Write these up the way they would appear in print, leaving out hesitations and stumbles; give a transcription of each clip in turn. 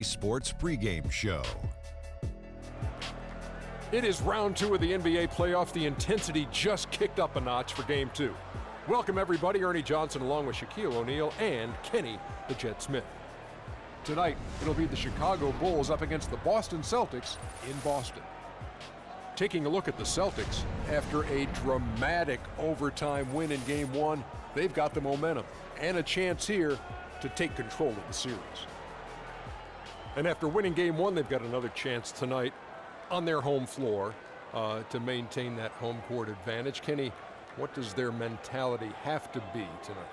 Sports pregame show. It is round 2 of the NBA playoff. The intensity just kicked up a notch for Game 2. Welcome, everybody. Ernie Johnson along with Shaquille O'Neal and Kenny the Jet Smith. Tonight, it'll be the Chicago Bulls up against the Boston Celtics in Boston. Taking a look at the Celtics, after a dramatic overtime win in Game 1, they've got the momentum and a chance here to take control of the series. And after winning Game 1, they've got another chance tonight on their home floor to maintain that home court advantage. Kenny, what does their mentality have to be tonight?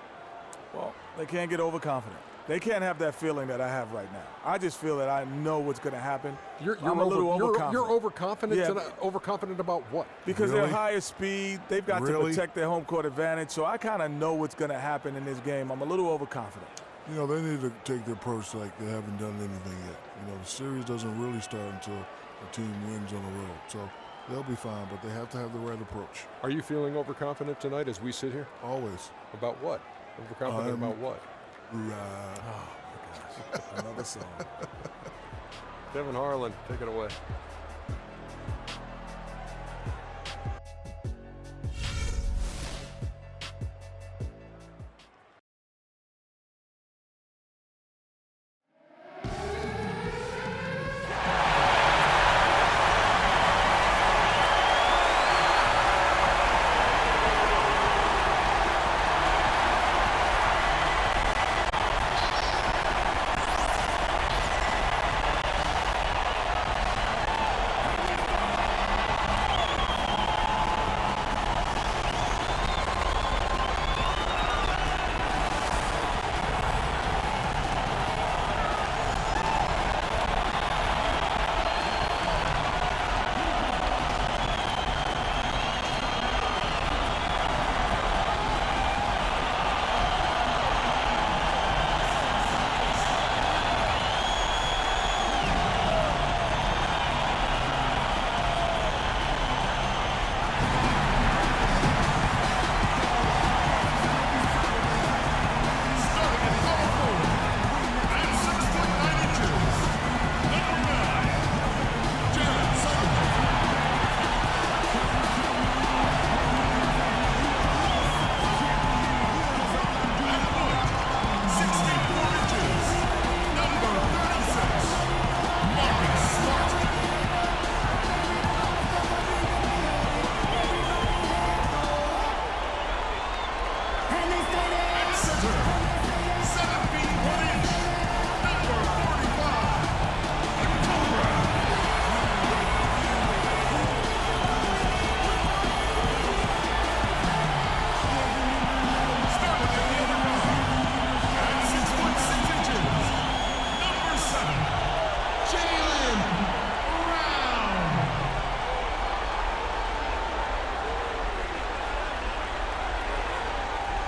Well, they can't get overconfident. They can't have that feeling that I have right now. I just feel that I know what's going to happen. I'm a little overconfident. You're overconfident tonight? Overconfident about what? Because they're higher speed. They've got to protect their home court advantage. So I kind of know what's going to happen in this game. I'm a little overconfident. You know, they need to take the approach like they haven't done anything yet. You know, the series doesn't really start until a team wins on the road. So they'll be fine, but they have to have the right approach. Are you feeling overconfident tonight as we sit here? Always. About what? Overconfident about what? Oh, my gosh. Another song. Kevin Harlan, take it away.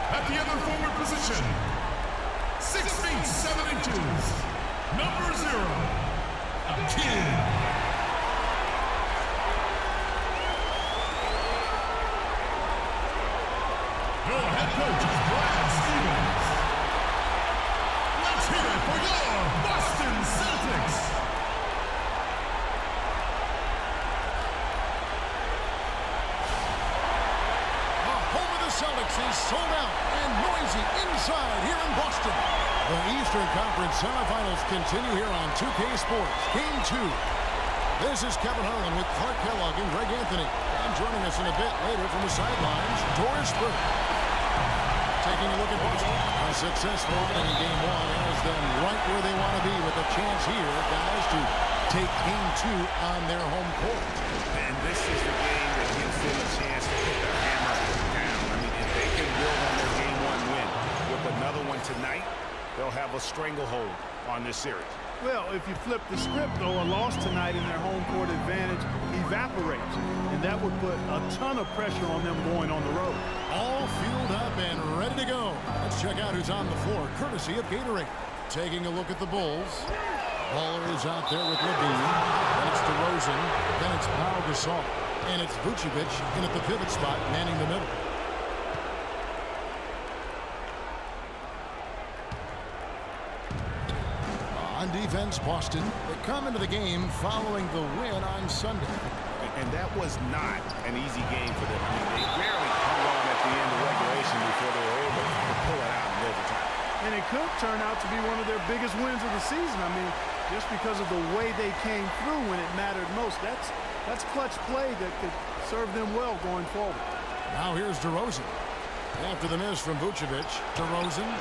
At the other forward position, 6 feet 7 inches, number 0, a kid. Your head coach is Brad Stevens. Let's hear it for your Boston Celtics. Celtics is sold out and noisy inside here in Boston. The Eastern Conference semifinals continue here on 2K Sports. Game 2. This is Kevin Harlan with Clark Kellogg and Greg Anthony. And joining us in a bit later from the sidelines, Doris Burke. Taking a look at Boston. A successful opening in Game 1 has them right where they want to be with a chance here, guys, to take Game 2 on their home court. And this is the game that gives them a chance to put their hammer down. I mean, if they can build on their Game 1 win with another one tonight, they'll have a stranglehold on this series. Well, if you flip the script, though, a loss tonight in their home court advantage evaporates, and that would put a ton of pressure on them going on the road. All fueled up and ready to go. Let's check out who's on the floor, courtesy of Gatorade. Taking a look at the Bulls. Waller is out there with Levine. Then it's DeRozan. Then it's Pau Gasol. And it's Vucevic in at the pivot spot, manning the middle. On defense, Boston. They come into the game following the win on Sunday. And that was not an easy game for them. I mean, they barely hung on at the end of regulation before they were able to pull it out in overtime. And it could turn out to be one of their biggest wins of the season. I mean, just because of the way they came through when it mattered most. That's clutch play that could serve them well going forward. Now here's DeRozan. After the miss from Vucevic, DeRozan.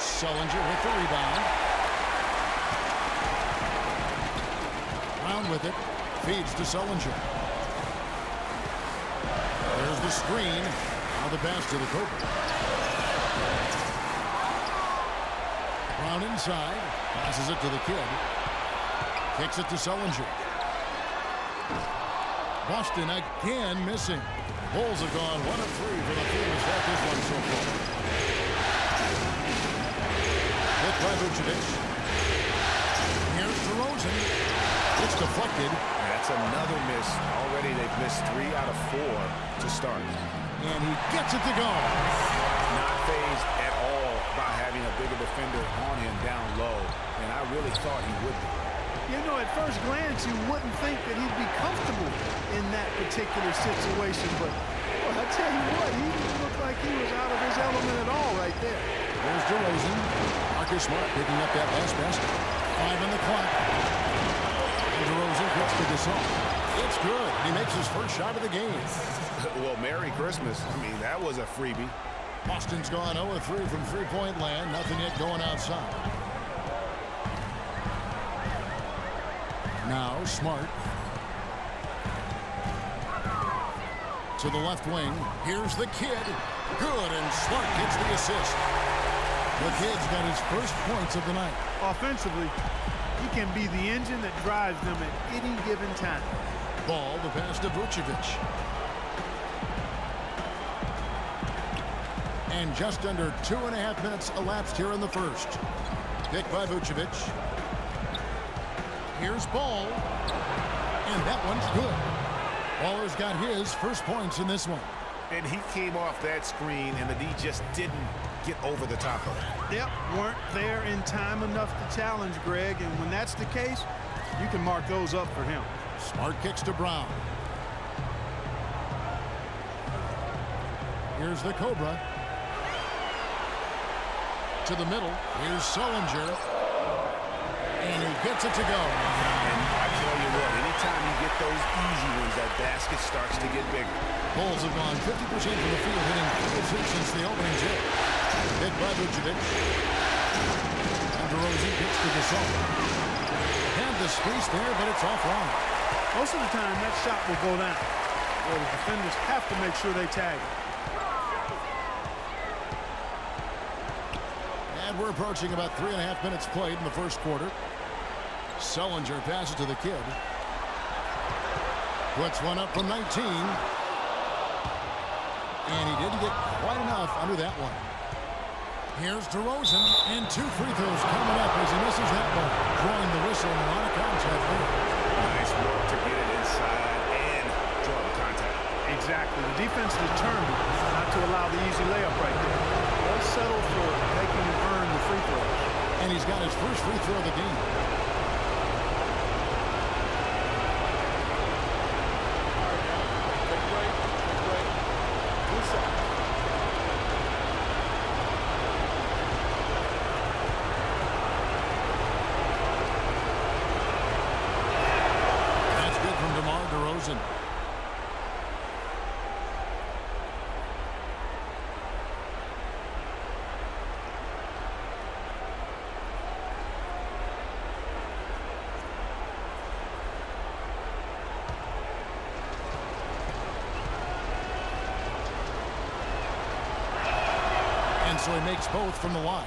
Sullinger with the rebound. Brown with it. Feeds to Sullinger. There's the screen. Now the pass to the Cobra. Brown inside. Passes it to the kid. Kicks it to Sullinger. Boston again missing. Bulls have gone 1 of 3 for the Phoenix at this one so far. Hit by Vucevic. Here's DeRozan. It's deflected. That's another miss. Already they've missed 3 out of 4 to start. And he gets it to go. Not phased at all by having a bigger defender on him down low. And I really thought he would be. You know, at first glance, you wouldn't think that he'd be comfortable in that particular situation. But, well, I tell you what, he didn't look like he was out of his element at all right there. There's DeRozan. Marcus Smart picking up that last basket. 5 on the clock. And DeRozan gets to Gasol. It's good. He makes his first shot of the game. Well, Merry Christmas. I mean, that was a freebie. Boston's gone 0 of 3 from three-point land. Nothing yet going outside. Now Smart. To the left wing. Here's the kid. Good, and Smart gets the assist. The kid's got his first points of the night. Offensively, he can be the engine that drives them at any given time. Ball, the pass to Vucevic. And just under 2.5 minutes elapsed here in the first. Picked by Vucevic. Here's Ball. And that one's good. Baller's got his first points in this one. And he came off that screen, and the D just didn't get over the top of it. Yep, weren't there in time enough to challenge Greg, and when that's the case, you can mark those up for him. Smart kicks to Brown. Here's the Cobra. To the middle. Here's Sullinger. And he gets it to go. And I tell you what, anytime you get those easy ones, that basket starts to get bigger. Bulls have gone 50% from the field, hitting 46 since the opening tip. Hit by Vucevic. And DeRozan gets to Gasol. Had the space there, but it's offline. Most of the time, that shot will go down. Well, the defenders have to make sure they tag it. And we're approaching about 3.5 minutes played in the first quarter. Sullinger passes to the kid. Puts one up from 19. And he didn't get quite enough under that one. Here's DeRozan, and 2 free throws coming up as he misses that one. Drawing the whistle and a lot of contact there. Nice work to get it inside and draw the contact. Exactly. The defense determined not to allow the easy layup right there. They'll settle for making him earn the free throw. And he's got his first free throw of the game. That's good from DeMar DeRozan. So he makes both from the line.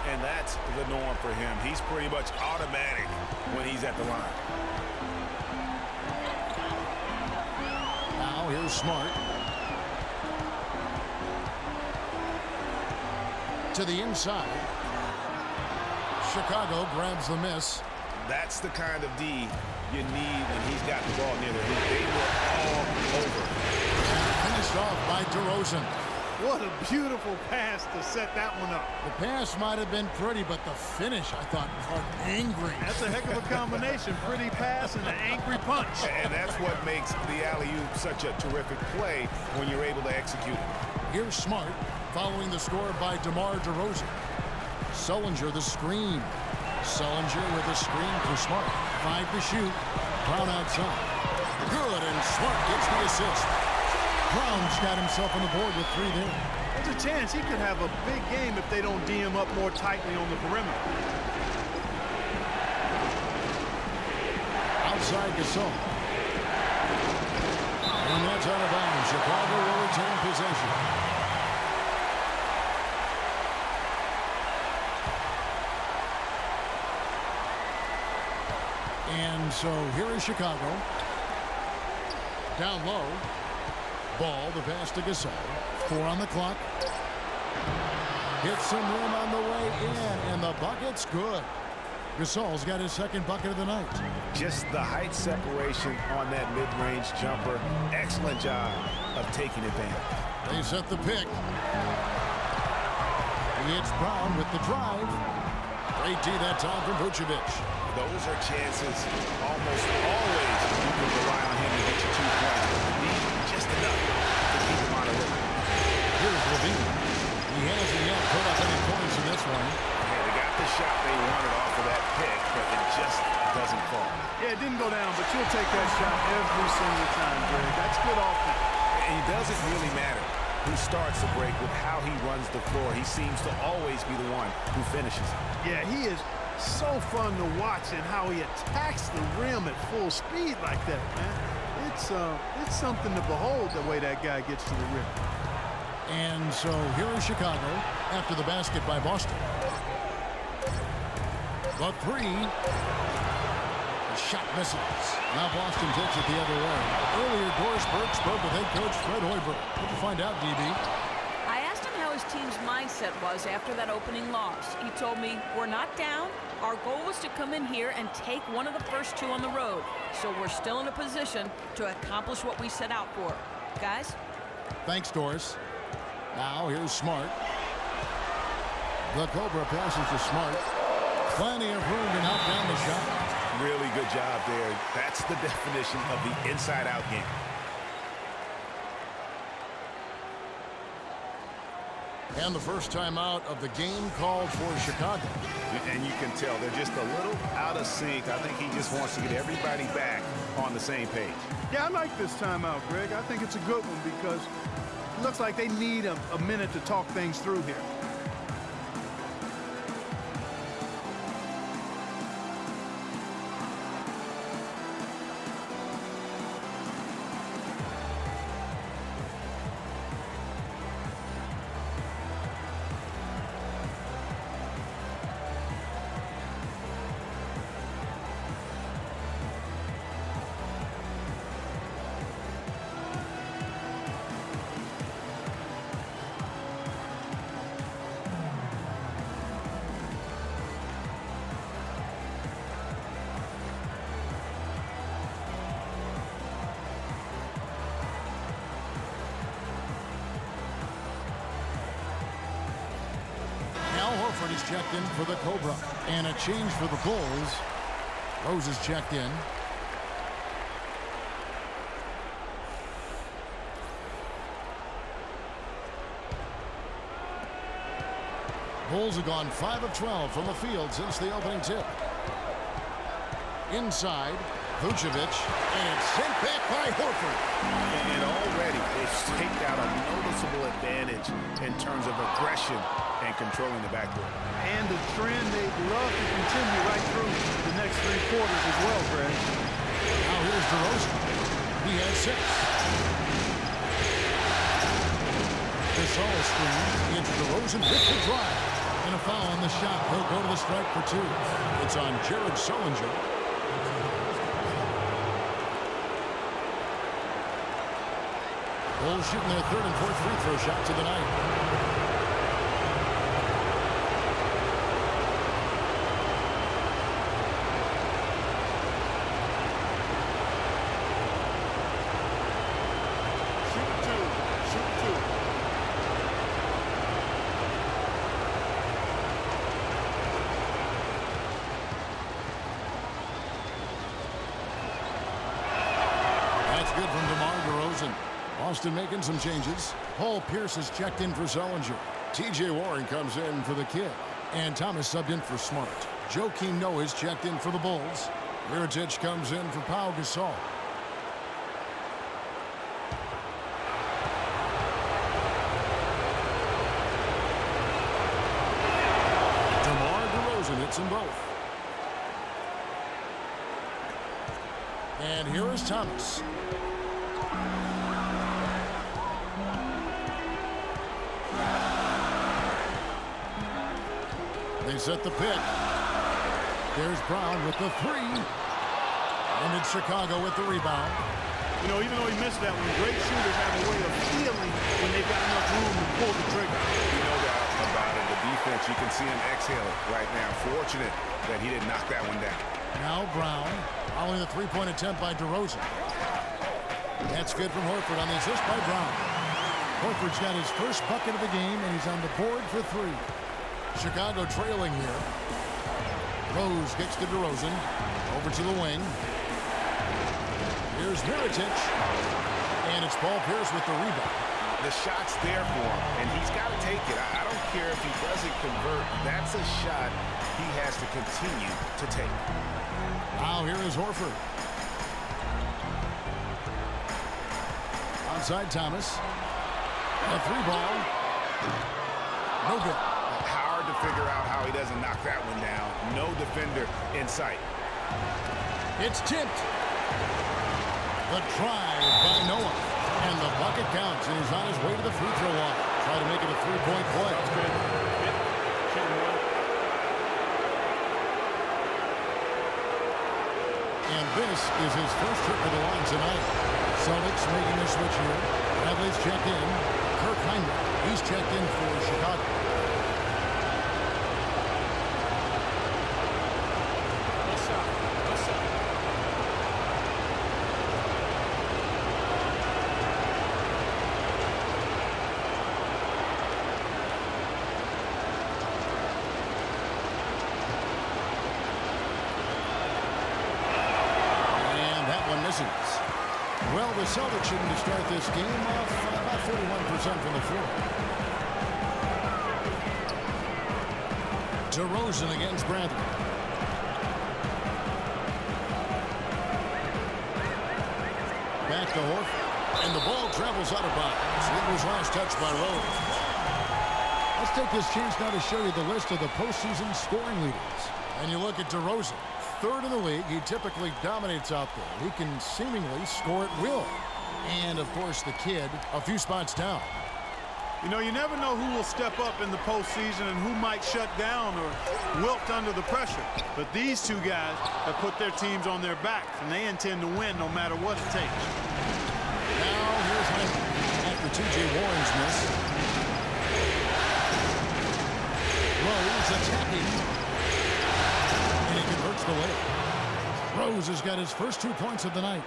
And that's the norm for him. He's pretty much automatic when he's at the line. Now here's Smart. To the inside. Chicago grabs the miss. That's the kind of D you need when he's got the ball near the hoop. They were all over. And finished off by DeRozan. What a beautiful pass to set that one up. The pass might have been pretty, but the finish, I thought, caught angry. That's a heck of a combination. Pretty pass and an angry punch. And that's what makes the alley-oop such a terrific play when you're able to execute it. Here's Smart, following the score by DeMar DeRozan. Sullinger the screen. Sullinger with a screen for Smart. 5 to shoot. Brown outside. Good, and Smart gets the assist. Brown's got himself on the board with 3 there. There's a chance he could have a big game if they don't D him up more tightly on the perimeter. Outside Gasol. And that's out of bounds. Chicago will retain possession. And so here is Chicago. Down low. Ball, the pass to Gasol. 4 on the clock. Hits some room on the way in, and the bucket's good. Gasol's got his second bucket of the night. Just the height separation on that mid-range jumper. Excellent job of taking advantage. They set the pick. It's Brown with the drive. Great D that time from Vucevic. Those are chances almost always you can rely on him to get you 2 points. Need just enough to keep him on a rhythm. Here's Levine. He hasn't yet put up any points in this one. Yeah, they got the shot they wanted off of that pick, but it just doesn't fall. Yeah, it didn't go down, but you'll take that shot every single time, Greg. That's good offense. And it doesn't really matter who starts the break with how he runs the floor. He seems to always be the one who finishes. Yeah, he is so fun to watch and how he attacks the rim at full speed like that, man. It's something to behold the way that guy gets to the rim. And so here is Chicago after the basket by Boston. The 3. The shot misses. Now Boston takes it the other way. Earlier, Doris Burke spoke with head coach Fred Hoiberg. What did you find out, DB? I asked him how his team's mindset was after that opening loss. He told me, we're not down. Our goal was to come in here and take one of the first 2 on the road. So we're still in a position to accomplish what we set out for. Guys? Thanks, Doris. Now here's Smart. The Cobra passes to Smart. Plenty of room to knock down the shot. Really good job there. That's the definition of the inside-out game. And the first time out of the game called for Chicago. And you can tell they're just a little out of sync. I think he just wants to get everybody back on the same page. Yeah, I like this timeout, Greg. I think it's a good one because it looks like they need a minute to talk things through here. Horford is checked in for the Cobra. And a change for the Bulls. Rose is checked in. Bulls have gone 5 of 12 from the field since the opening tip. Inside, Vucevic, and it's sent back by Horford. And already they've staked out a noticeable advantage in terms of aggression and controlling the backcourt. And the trend they'd love to continue right through the next 3 quarters as well, Greg. Now here's DeRozan. He has 6. Gasol screen. It's DeRozan with the drive. And a foul on the shot. He'll go to the strike for 2. It's on Jared Sullinger. Bulls shooting their 3rd and 4th free throw shots of the night. That's good from DeMar DeRozan. Boston making some changes. Paul Pierce is checked in for Zellinger. T.J. Warren comes in for the kid. And Thomas subbed in for Smart. Joakim Noah is checked in for the Bulls. Mirotic comes in for Pau Gasol. DeMar DeRozan hits them both. And here is Thomas. They set the pick. There's Brown with the three. And it's Chicago with the rebound. You know, even though he missed that one, great shooters have a way of feeling when they've got enough room to pull the trigger. No doubt about it. The defense, you can see him exhaling right now. Fortunate that he didn't knock that one down. Now Brown, following the three-point attempt by DeRozan. That's good from Horford on the assist by Brown. Horford's got his first bucket of the game, and he's on the board for three. Chicago trailing here. Rose gets to DeRozan. Over to the wing. Here's Mirotic. And it's Paul Pierce with the rebound. The shot's there for him, and he's got to take it. I don't care if he doesn't convert. That's a shot he has to continue to take. Now here is Horford. Onside Thomas. A three ball. No good. Hard to figure out how he doesn't knock that one down. No defender in sight. It's tipped. The try by Noah. And the bucket counts, and he's on his way to the free throw line. Try to make it a three-point play. That's good. And this is his first trip to the line tonight. Celtics making a switch here. Bradley's checked in. Kirk Heinrich, he's checked in for Chicago. Well, the Celtics shooting to start this game off about 41% from the floor. DeRozan against Bradley. Back to Horford. And the ball travels out of bounds. It was last touched by Rose. Let's take this chance now to show you the list of the postseason scoring leaders. And you look at DeRozan. Third in the league, he typically dominates out there. He can seemingly score at will. And, of course, the kid a few spots down. You know, you never know who will step up in the postseason and who might shut down or wilt under the pressure. But these two guys have put their teams on their backs, and they intend to win no matter what it takes. Now, here's Heinrich after T.J. Warren's miss. Rose attacking. And he converts the layup. Rose has got his first 2 points of the night.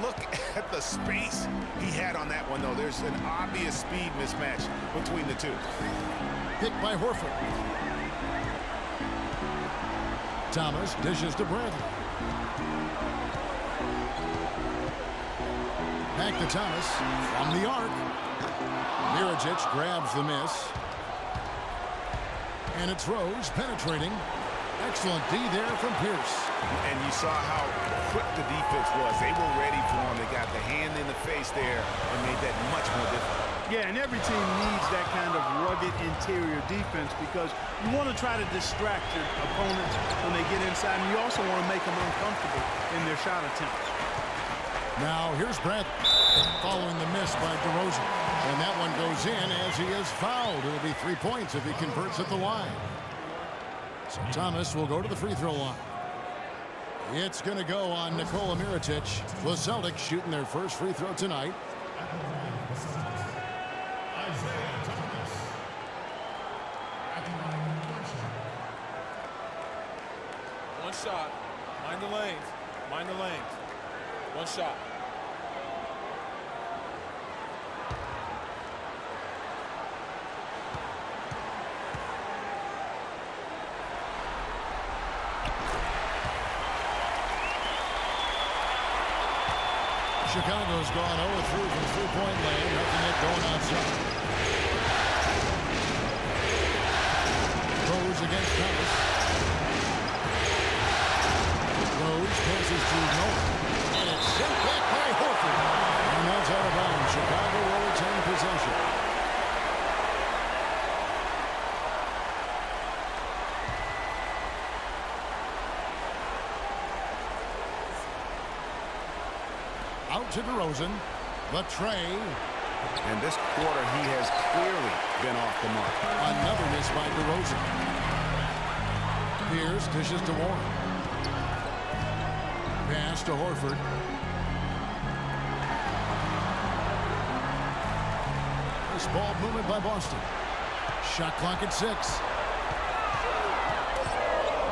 Look at the space he had on that one, though. There's an obvious speed mismatch between the two. Picked by Horford. Thomas dishes to Bradley. Back to Thomas from the arc. Mirotic grabs the miss. And it's Rose penetrating. Excellent D there from Pierce. And you saw how quick the defense was. They were ready for him. They got the hand in the face there and made that much more difficult. Yeah, and every team needs that kind of rugged interior defense because you want to try to distract your opponents when they get inside, and you also want to make them uncomfortable in their shot attempts. Now here's Bradley following the miss by DeRozan. And that one goes in as he is fouled. It'll be 3 points if he converts at the line. So Thomas will go to the free throw line. It's going to go on Nikola Mirotic. The Celtics shooting their first free throw tonight. One shot. Mind the lanes. Mind the lanes. One shot. Chicago's gone 0-3 from three-point land, nothing yet going outside. Rose against Thomas. Rose passes to Nolan. And it's sent back by Horford. And that's out of bounds. Chicago will retain possession. Out to DeRozan. The tray. And this quarter, he has clearly been off the mark. Another miss by DeRozan. Pierce dishes to Warren. Pass to Horford. This ball movement by Boston. Shot clock at 6.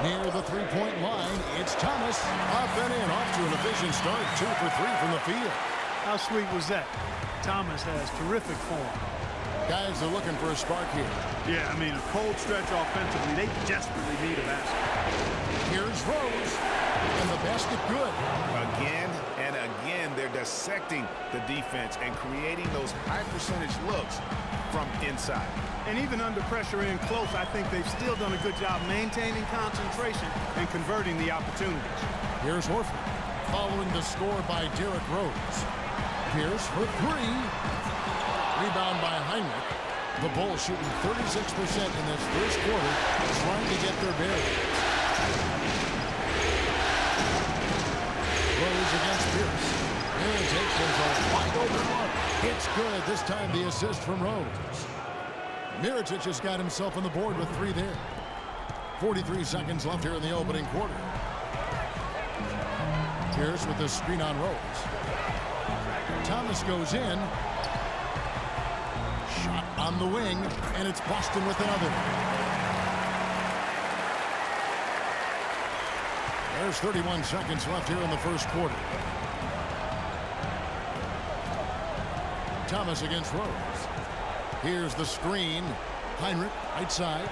Near the three-point line, it's Thomas. Up and in, off to an efficient start. 2 for 3 from the field. How sweet was that? Thomas has terrific form. Guys are looking for a spark here. Yeah, I mean, a cold stretch offensively. They desperately need a basket. Here's Rose. And the basket good. Again and again, they're dissecting the defense and creating those high-percentage looks from inside. And even under pressure in close, I think they've still done a good job maintaining concentration and converting the opportunities. Here's Horford, following the score by Derrick Rose. Pierce for 3. Rebound by Heinrich. The Bulls shooting 36% in this first quarter, trying to get their bearings. Rose against Pierce. And takes a wide open look. It's good. This time the assist from Rose. Mirotic has got himself on the board with 3 there. 43 seconds left here in the opening quarter. Pierce with the screen on Rose. Thomas goes in. Shot on the wing, and it's Boston with another. There's 31 seconds left here in the first quarter. Thomas against Rose. Here's the screen. Heinrich, right side.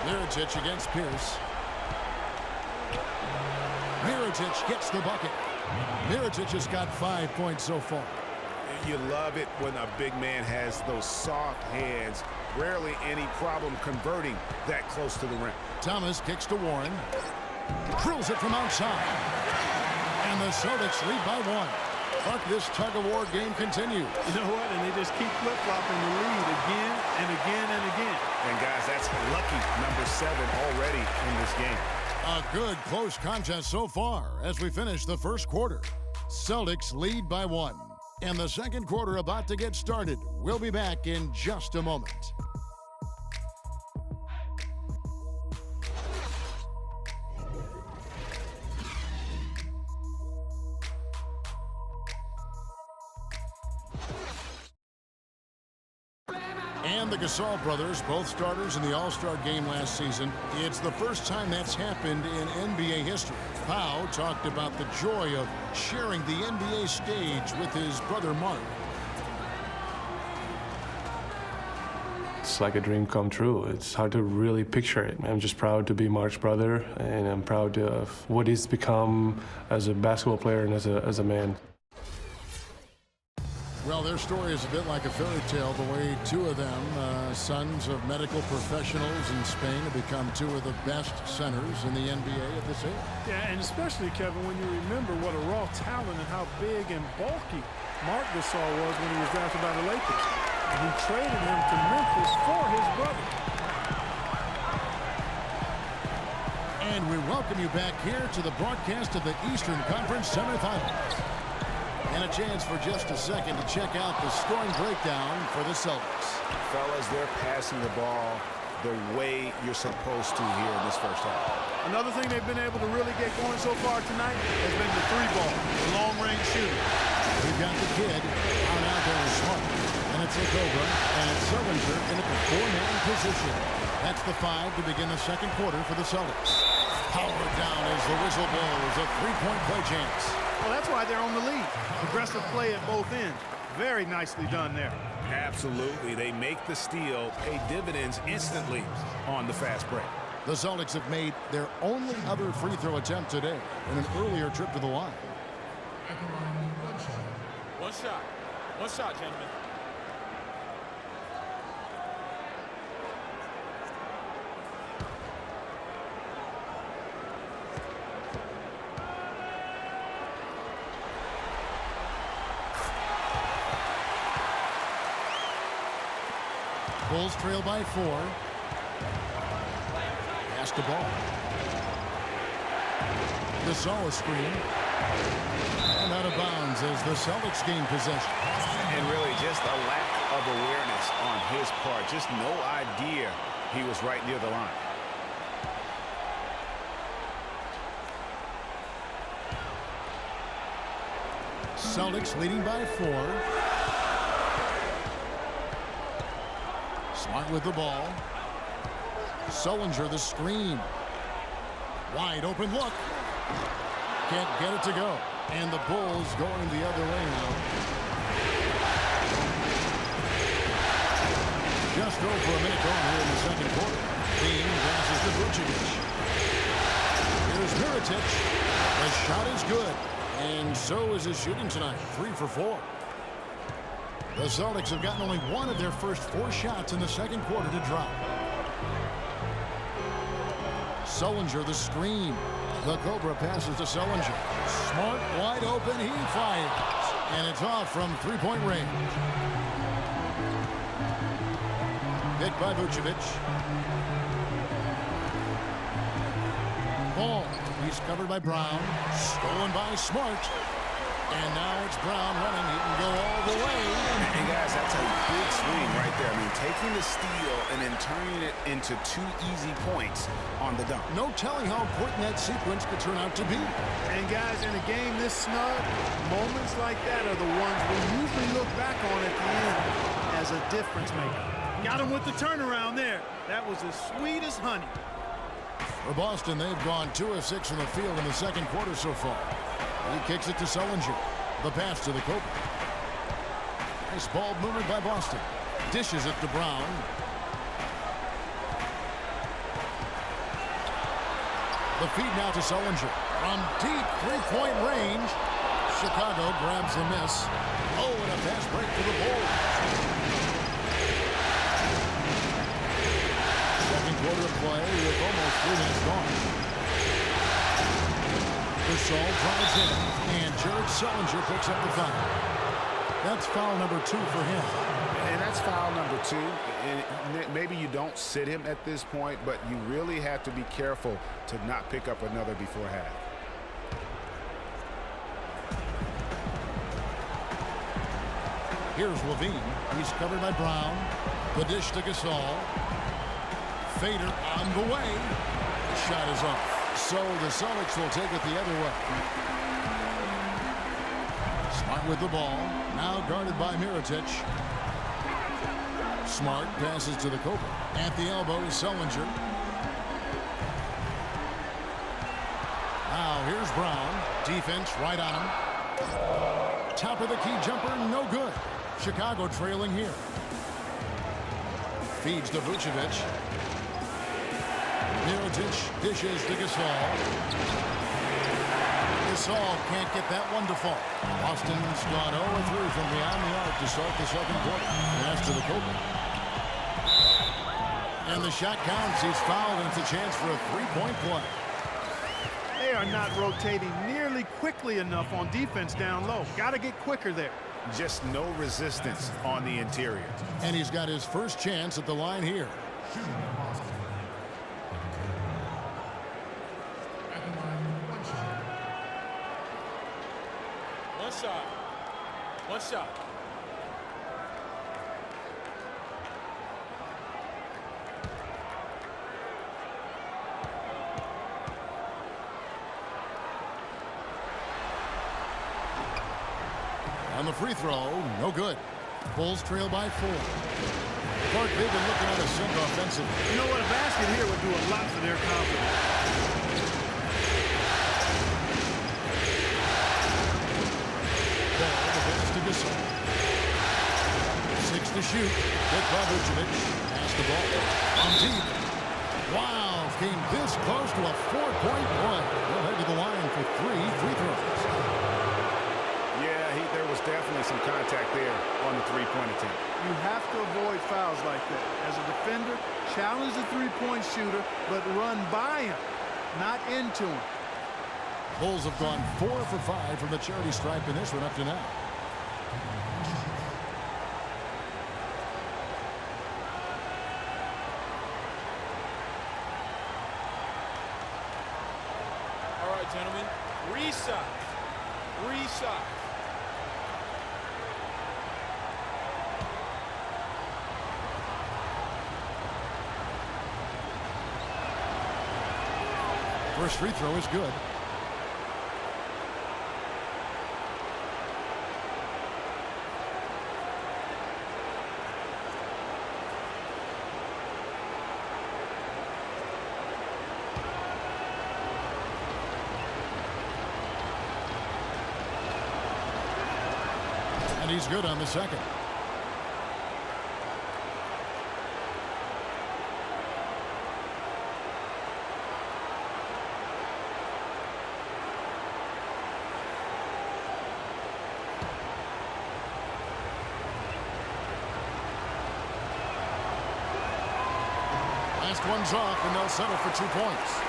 Mirotic against Pierce. Mirotic gets the bucket. Mirotic has got 5 points so far. You love it when a big man has those soft hands. Rarely any problem converting that close to the rim. Thomas kicks to Warren. Drills it from outside. And the Celtics lead by 1. But this tug-of-war game continues. You know what? And they just keep flip-flopping the lead again and again and again. And, guys, that's lucky number 7 already in this game. A good close contest so far as we finish the first quarter. Celtics lead by 1. And the second quarter about to get started. We'll be back in just a moment. And the Gasol brothers, both starters in the All-Star game last season. It's the first time that's happened in NBA history. Pau talked about the joy of sharing the NBA stage with his brother Mark. It's like a dream come true. It's hard to really picture it. I'm just proud to be Mark's brother, and I'm proud of what he's become as a basketball player and as a man. Well, their story is a bit like a fairy tale, the way 2 of them, sons of medical professionals in Spain, have become 2 of the best centers in the NBA at this age. Yeah, and especially, Kevin, when you remember what a raw talent and how big and bulky Marc Gasol was when he was drafted by the Lakers. And he traded him to Memphis for his brother. And we welcome you back here to the broadcast of the Eastern Conference semifinals. And a chance for just a second to check out the scoring breakdown for the Celtics. Fellas, they're passing the ball the way you're supposed to here in this first half. Another thing they've been able to really get going so far tonight has been the 3-ball, the long-range shooting. We've got the kid out there with Smart. And it's a Cobra, and it's Sullinger in at the 4-man position. That's the 5 to begin the second quarter for the Celtics. Powered down as the whistle blows, a 3-point play chance. Well, that's why they're on the lead. Aggressive play at both ends. Very nicely done there. Absolutely. They make the steal, pay dividends instantly on the fast break. The Celtics have made their only other free throw attempt today in an earlier trip to the line. One shot. One shot, gentlemen. Bulls trail by 4. Pass the ball. Gasol a screen. And out of bounds as the Celtics gain possession. And really just a lack of awareness on his part. Just no idea he was right near the line. Celtics leading by 4. Smart with the ball. Sullinger the screen. Wide open look. Can't get it to go. And the Bulls going the other way now. Just over a minute gone here in the second quarter. Bean passes to Vucevic. Here's Mirotic. The shot is good. And so is his shooting tonight. 3 for 4. The Celtics have gotten only one of their first 4 shots in the second quarter to drop. Sullinger the screen. The Cobra passes to Sullinger. Smart, wide open, he fires. And it's off from 3-point range. Hit by Vucevic. Ball. He's covered by Brown. Stolen by Smart. And now it's Brown running. He can go all the way. And guys, that's a big swing right there. I mean, taking the steal and then turning it into 2 easy points on the dunk. No telling how important that sequence could turn out to be. And guys, in a game this snug, moments like that are the ones we usually look back on at the end as a difference maker. Got him with the turnaround there. That was as sweet as honey. For Boston, they've gone 2 of 6 from the field in the second quarter so far. He kicks it to Sullinger. The pass to the Cobra. Nice ball movement by Boston. Dishes it to Brown. The feed now to Sullinger. From deep 3-point range. Chicago grabs the miss. Oh, and a fast break for the Bulls. Second quarter of play with almost 3 minutes gone. Gasol drives in, and Jared Sullinger picks up the foul. That's foul number 2 for him. And that's foul number 2. And maybe you don't sit him at this point, but you really have to be careful to not pick up another before half. Here's Levine. He's covered by Brown. The dish to Gasol. Fader on the way. The shot is off. So the Celtics will take it the other way. Smart with the ball. Now guarded by Mirotic. Smart passes to the Cobra. At the elbow is Sullinger. Now here's Brown. Defense right on him. Top of the key jumper, no good. Chicago trailing here. Feeds to Vucevic. Mirotic dishes to Gasol. Gasol can't get that one to fall. Boston's gone 0-3 from beyond the arc to start the second quarter. Pass to the Cobra. And the shot counts. He's fouled, and it's a chance for a 3-point play. They are not rotating nearly quickly enough on defense down low. Got to get quicker there. Just no resistance on the interior. And he's got his first chance at the line here. One shot. On the free throw, no good. Bulls trail by 4. Clark, they've been looking at a sink offensively. You know what? A basket here would do a lot for their confidence. Ball, the pass to Gasol. 6 to shoot. Hit by Vucevic. Pass the ball. On deep. Wow, came this close to a 4-point play. They'll head to the line for 3 free throws. Yeah, there was definitely some contact there on the three-point attempt. You have to avoid fouls like that. As a defender, challenge the three-point shooter, but run by him, not into him. Bulls have gone 4 for 5 from the charity stripe in this one up to now. All right, gentlemen. Resize. Resize. First free throw is good. And he's good on the second. Last one's off, and they'll settle for 2 points.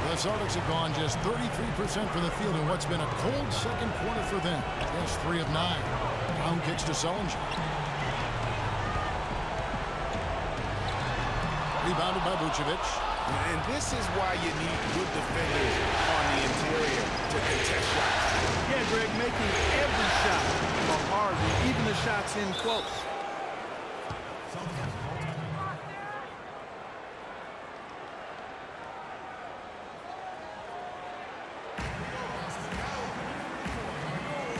The Celtics have gone just 33% from the field in what's been a cold second quarter for them. Yes, 3 of 9. Brown kicks to Sullinger. Rebounded by Vucevic. And this is why you need good defenders on the interior to contest shots. Yeah, Greg, making every shot a hard one, even the shots in close.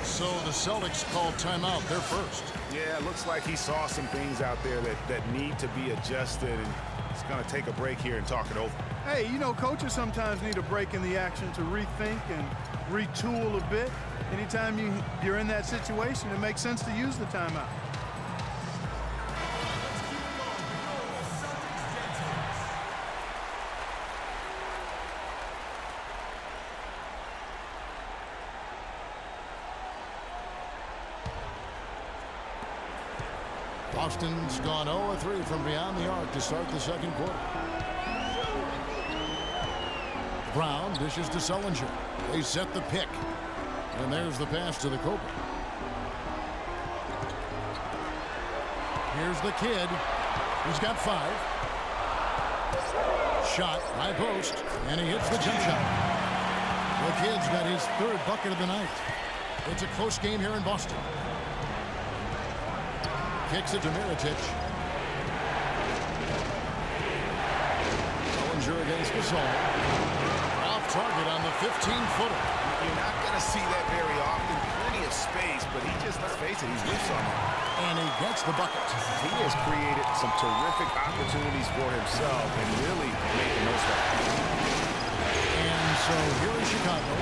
So the Celtics called timeout. They're first. Yeah, it looks like he saw some things out there that need to be adjusted, and he's going to take a break here and talk it over. Hey, you know, coaches sometimes need a break in the action to rethink and retool a bit. Anytime you're in that situation, it makes sense to use the timeout. Boston's gone 0-3 from beyond the arc to start the second quarter. Brown dishes to Sullinger. They set the pick. And there's the pass to the Cobra. Here's the kid. He's got 5. Shot, high post, and he hits the jump shot. The kid's got his 3rd bucket of the night. It's a close game here in Boston. Kicks it to Mirotic. Sullinger against Gasol. Off target on the 15-footer. You're not going to see that very often. Plenty of space, but let's face it, he's loose on that. And he gets the bucket. He has created some terrific opportunities for himself and really made the most of it. And so here in Chicago.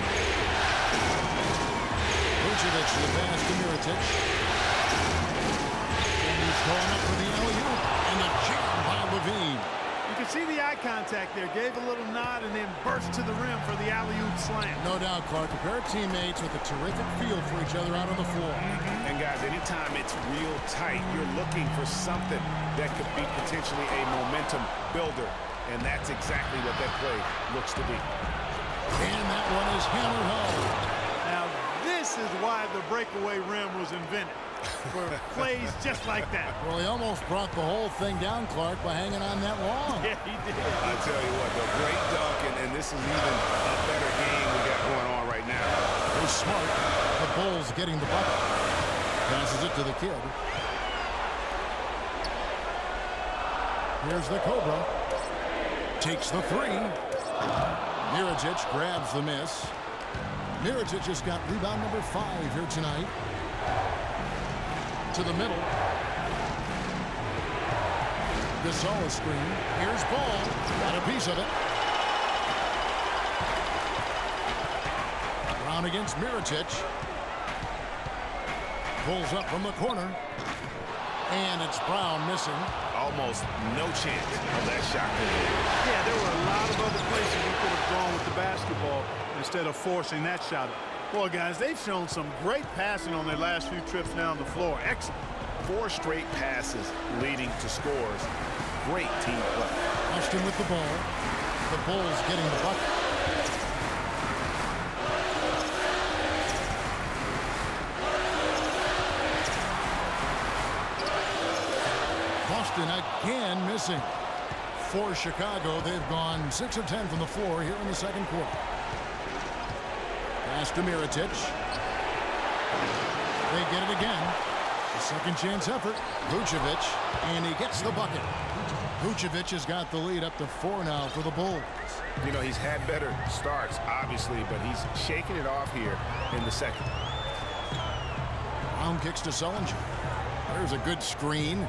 Vucevic to the pass to Mirotic. He's going up for the alley-oop, and the jam by Levine. You can see the eye contact there. Gave a little nod and then burst to the rim for the alley-oop slam. No doubt, Clark. A pair of teammates with a terrific feel for each other out on the floor. And guys, anytime it's real tight, you're looking for something that could be potentially a momentum builder. And that's exactly what that play looks to be. And that one is hammered home. Now, this is why the breakaway rim was invented. For plays just like that. Well, he almost brought the whole thing down, Clark, by hanging on that long. Yeah, he did. I tell you what, the great dunk, and this is even a better game we got going on right now. They're smart. The Bulls getting the bucket. Passes it to the kid. Here's the Cobra. Takes the 3. Mirotic grabs the miss. Mirotic has got rebound number 5 here tonight. To the middle. Gasol screen. Here's Ball. Got a piece of it. Brown against Mirotic. Pulls up from the corner. And it's Brown missing. almost no chance of that shot. Yeah, there were a lot of other places you could have gone with the basketball instead of forcing that shot. Boy, guys, they've shown some great passing on their last few trips down the floor. Excellent. 4 straight passes leading to scores. Great team play. Boston with the ball. The Bulls getting the bucket. Boston again missing. For Chicago, they've gone 6 of 10 from the floor here in the second quarter. Pass to Mirotic. They get it again. A second chance effort. Vucevic, and he gets the bucket. Vucevic has got the lead up to 4 now for the Bulls. You know, he's had better starts, obviously, but he's shaking it off here in the second. Brown kicks to Sullinger. There's a good screen.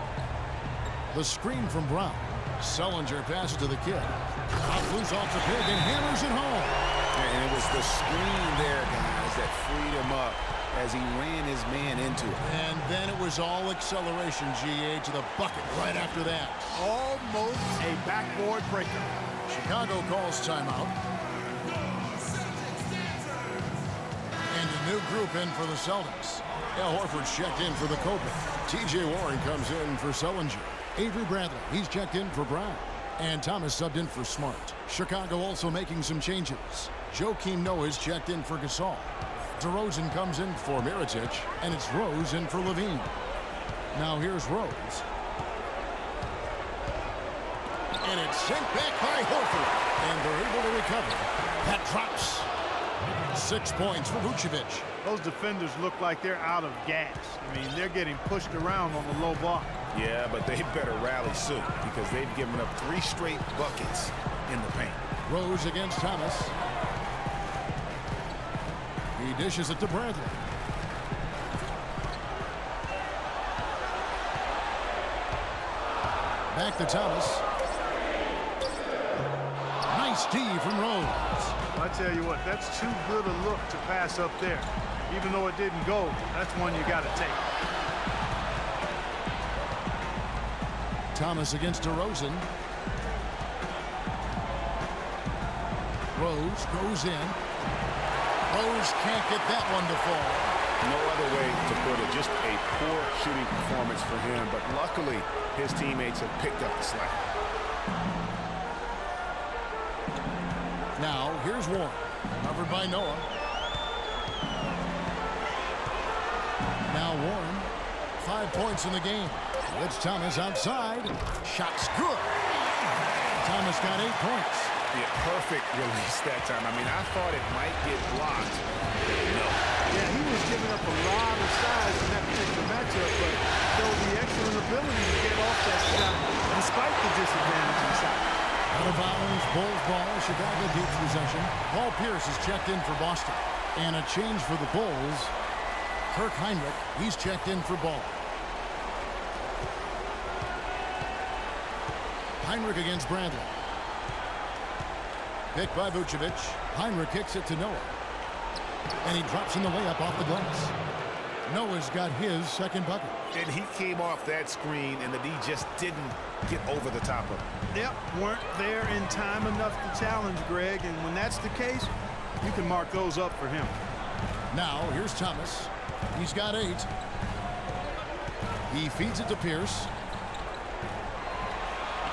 The screen from Brown. Sullinger passes to the kid. Out loose off the pig and hammers it home. And it was the screen there, guys, that freed him up as he ran his man into it. And then it was all acceleration, GA, to the bucket right after that. Almost a backboard breaker. Chicago calls timeout. And a new group in for the Celtics. Al Horford's checked in for the Cobra. T.J. Warren comes in for Sullinger. Avery Bradley, he's checked in for Brown. And Thomas subbed in for Smart. Chicago also making some changes. Joakim Noah's checked in for Gasol. DeRozan comes in for Mirotic, and it's Rose in for Levine. Now here's Rose. And it's sent back by Horford. And they're able to recover. That drops. 6 points for Vucevic. Those defenders look like they're out of gas. I mean, they're getting pushed around on the low block. Yeah, but they better rally soon because they've given up 3 straight buckets in the paint. Rose against Thomas. He dishes it to Bradley. Back to Thomas. Nice D from Rose. I tell you what, that's too good a look to pass up there. Even though it didn't go, that's one you got to take. Thomas against DeRozan. Rose goes in. Rose can't get that one to fall. No other way to put it. Just a poor shooting performance for him. But luckily, his teammates have picked up the slack. Now, here's Warren. Covered by Noah. Now Warren. 5 points in the game. It's Thomas outside. Shot's good. Thomas got 8 points. Yeah, perfect release that time. I mean, I thought it might get blocked. No. Yeah, he was giving up a lot of size in that particular matchup, but showed the excellent ability to get off that shot despite the disadvantage inside. Out of bounds, Bulls ball. Chicago keeps possession. Paul Pierce is checked in for Boston. And a change for the Bulls. Kirk Heinrich, he's checked in for Ball. Heinrich against Bradley. Picked by Vucevic. Heinrich kicks it to Noah. And he drops in the layup off the glass. Noah's got his second bucket. And he came off that screen, and the D just didn't get over the top of it. Yep, weren't there in time enough to challenge Greg, and when that's the case, you can mark those up for him. Now, here's Thomas. He's got 8. He feeds it to Pierce.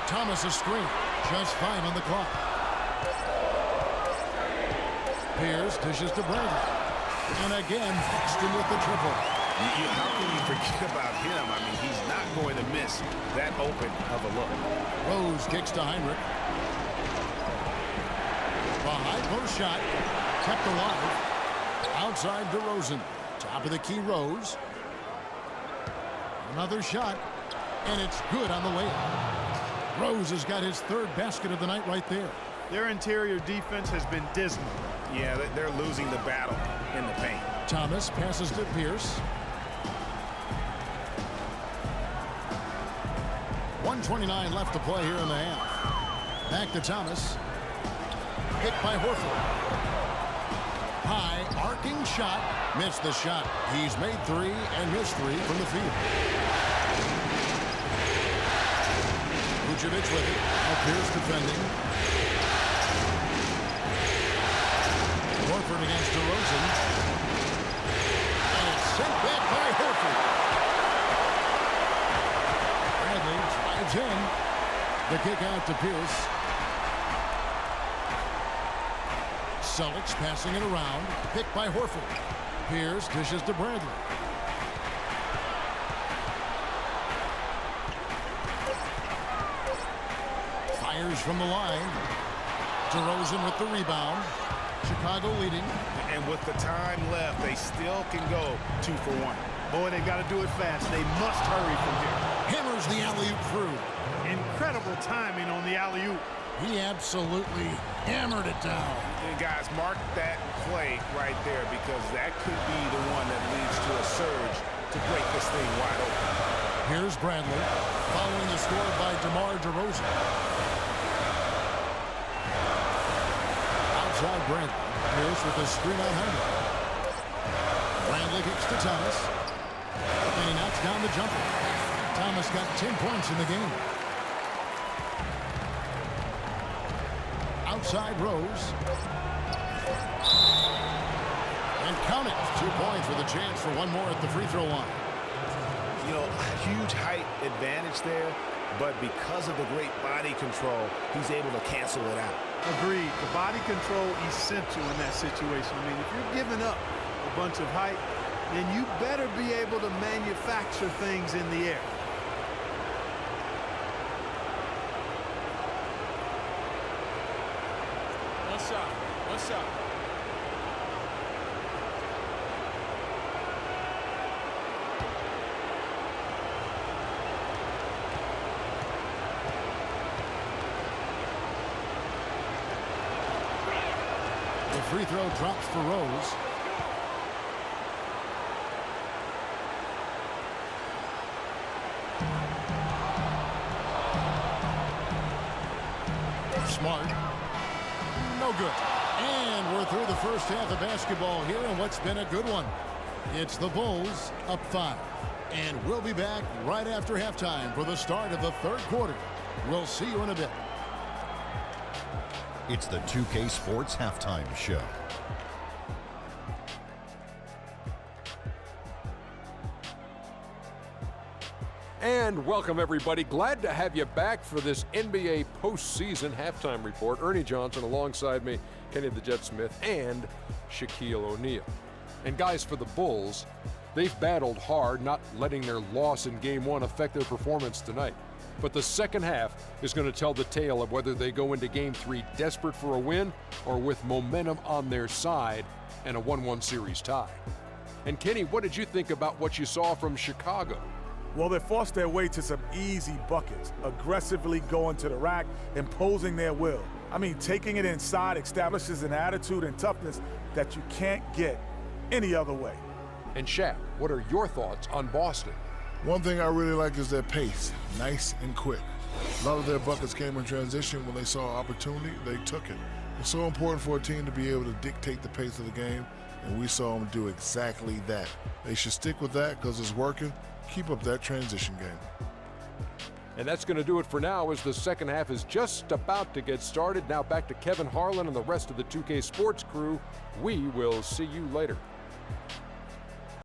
Thomas a screen. Just 5 on the clock. Pierce dishes to Bradley. And again, Paxton with the triple. How can you forget about him? I mean, he's not going to miss that open of a look. Rose kicks to Heinrich. A high post shot. Kept alive. Outside DeRozan. Top of the key, Rose. Another shot. And it's good on the layup. Rose has got his 3rd basket of the night right there. Their interior defense has been dismal. Yeah, they're losing the battle in the paint. Thomas passes to Pierce. 1:29 left to play here in the half. Back to Thomas. Hit by Horford. High arcing shot. Missed the shot. He's made 3 and missed 3 from the field. Vucevic with it. Now Pierce defending. Horford against DeRozan. And it's sent back by Horford. Bradley drives in. The kick out to Pierce. Celtics passing it around. Picked by Horford. Pierce dishes to Bradley. Fires from the line. DeRozan with the rebound. Chicago leading. And with the time left, they still can go 2 for 1. Boy, they got to do it fast. They must hurry from here. Hammers the alley-oop through. Incredible timing on the alley-oop. He absolutely hammered it down. And guys, mark that play right there because that could be the one that leads to a surge to break this thing wide open. Here's Bradley following the score by DeMar DeRozan. Outside Bradley. Pierce with a screen on Hunter. Bradley kicks to Thomas. And he knocks down the jumper. Thomas got 10 points in the game. Outside Rose. And count it. 2 points with a chance for one more at the free throw line. You know, huge height advantage there, but because of the great body control, he's able to cancel it out. Agreed. The body control essential in that situation. I mean, if you're giving up a bunch of height, then you better be able to manufacture things in the air. One shot. One shot. The free throw drops for Rose. Smart. No good. And we're through the first half of basketball here in what's been a good one. It's the Bulls up 5. And we'll be back right after halftime for the start of the third quarter. We'll see you in a bit. It's the 2K Sports Halftime Show. And welcome, everybody. Glad to have you back for this NBA postseason halftime report. Ernie Johnson alongside me, Kenny the Jet Smith, and Shaquille O'Neal. And guys, for the Bulls, they've battled hard, not letting their loss in Game 1 affect their performance tonight. But the second half is going to tell the tale of whether they go into Game 3 desperate for a win or with momentum on their side and a 1-1 series tie. And Kenny, what did you think about what you saw from Chicago? Well, they forced their way to some easy buckets, aggressively going to the rack, imposing their will. I mean, taking it inside establishes an attitude and toughness that you can't get any other way. And Shaq, what are your thoughts on Boston? One thing I really like is their pace, nice and quick. A lot of their buckets came in transition. When they saw opportunity, they took it. It's so important for a team to be able to dictate the pace of the game, and we saw them do exactly that. They should stick with that because it's working. Keep up that transition game. And that's going to do it for now as the second half is just about to get started. Now back to Kevin Harlan and the rest of the 2K Sports crew. We will see you later.